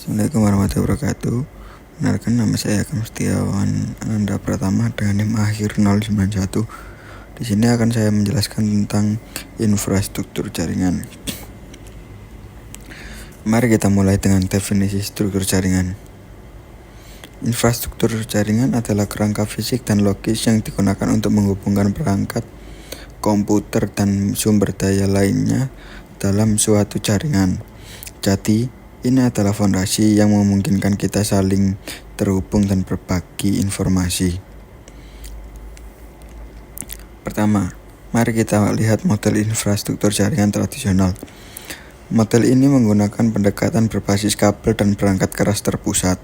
Assalamualaikum warahmatullahi wabarakatuh. Benarkan nama saya Akam Setiawan Ananda Pratama dengan NIM akhir 091. Di sini akan saya menjelaskan tentang infrastruktur jaringan. Mari kita mulai dengan definisi struktur jaringan. Infrastruktur jaringan adalah kerangka fisik dan logis yang digunakan untuk menghubungkan perangkat komputer dan sumber daya lainnya dalam suatu jaringan. Jadi, ini adalah fondasi yang memungkinkan kita saling terhubung dan berbagi informasi. Pertama, mari kita lihat model infrastruktur jaringan tradisional. Model ini menggunakan pendekatan berbasis kabel dan perangkat keras terpusat.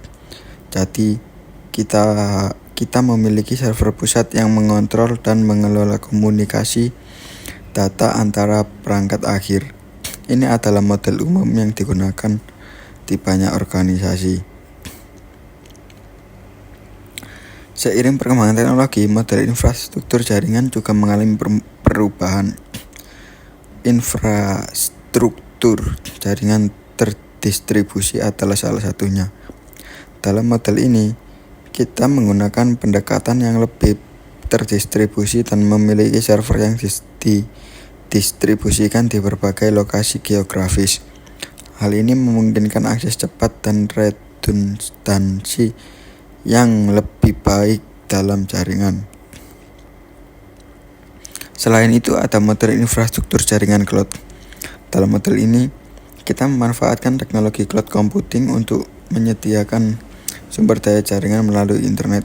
Jadi, kita memiliki server pusat yang mengontrol dan mengelola komunikasi data antara perangkat akhir. Ini adalah model umum yang digunakan di banyak organisasi. Seiring perkembangan teknologi, model infrastruktur jaringan juga mengalami perubahan. Infrastruktur jaringan terdistribusi adalah salah satunya. Dalam model ini, kita menggunakan pendekatan yang lebih terdistribusi dan memiliki server yang didistribusikan di berbagai lokasi geografis. Hal ini memungkinkan akses cepat dan redundansi yang lebih baik dalam jaringan. Selain itu, ada model infrastruktur jaringan cloud. Dalam model ini, kita memanfaatkan teknologi cloud computing untuk menyediakan sumber daya jaringan melalui internet.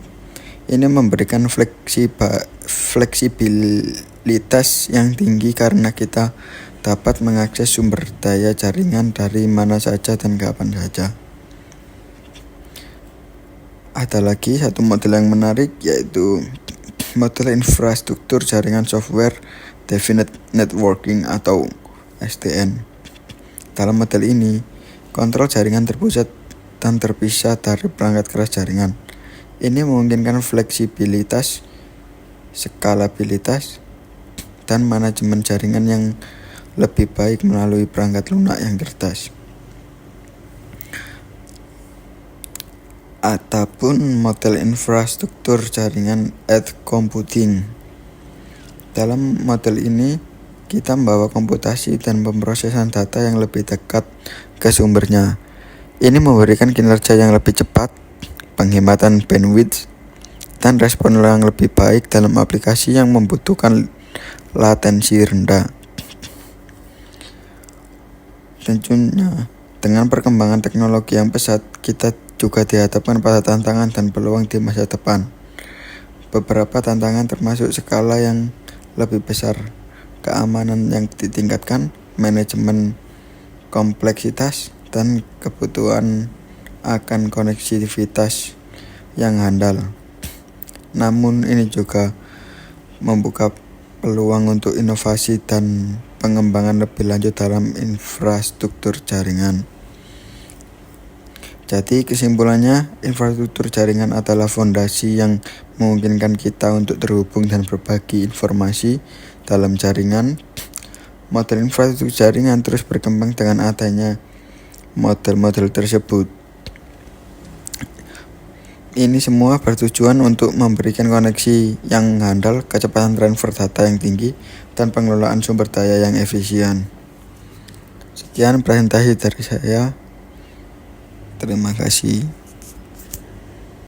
Ini memberikan fleksibilitas yang tinggi karena kita dapat mengakses sumber daya jaringan dari mana saja dan kapan saja. Ada lagi satu model yang menarik, yaitu model infrastruktur jaringan software defined networking atau SDN. Dalam model ini, kontrol jaringan terpusat dan terpisah dari perangkat keras jaringan. Ini memungkinkan fleksibilitas, skalabilitas, dan manajemen jaringan yang lebih baik melalui perangkat lunak yang cerdas. Adapun model infrastruktur jaringan edge computing. Dalam model ini, kita membawa komputasi dan pemrosesan data yang lebih dekat ke sumbernya. Ini memberikan kinerja yang lebih cepat, penghematan bandwidth, dan respon yang lebih baik dalam aplikasi yang membutuhkan latensi rendah. Tentunya, dengan perkembangan teknologi yang pesat, kita juga dihadapkan pada tantangan dan peluang di masa depan. Beberapa tantangan termasuk skala yang lebih besar, keamanan yang ditingkatkan, manajemen kompleksitas, dan kebutuhan akan konektivitas yang handal. Namun ini juga membuka peluang untuk inovasi dan pengembangan lebih lanjut dalam infrastruktur jaringan. Jadi kesimpulannya, infrastruktur jaringan adalah fondasi yang memungkinkan kita untuk terhubung dan berbagi informasi dalam jaringan. Model infrastruktur jaringan terus berkembang dengan adanya model-model tersebut. Ini semua bertujuan untuk memberikan koneksi yang handal, kecepatan transfer data yang tinggi, dan pengelolaan sumber daya yang efisien. Sekian presentasi dari saya. Terima kasih.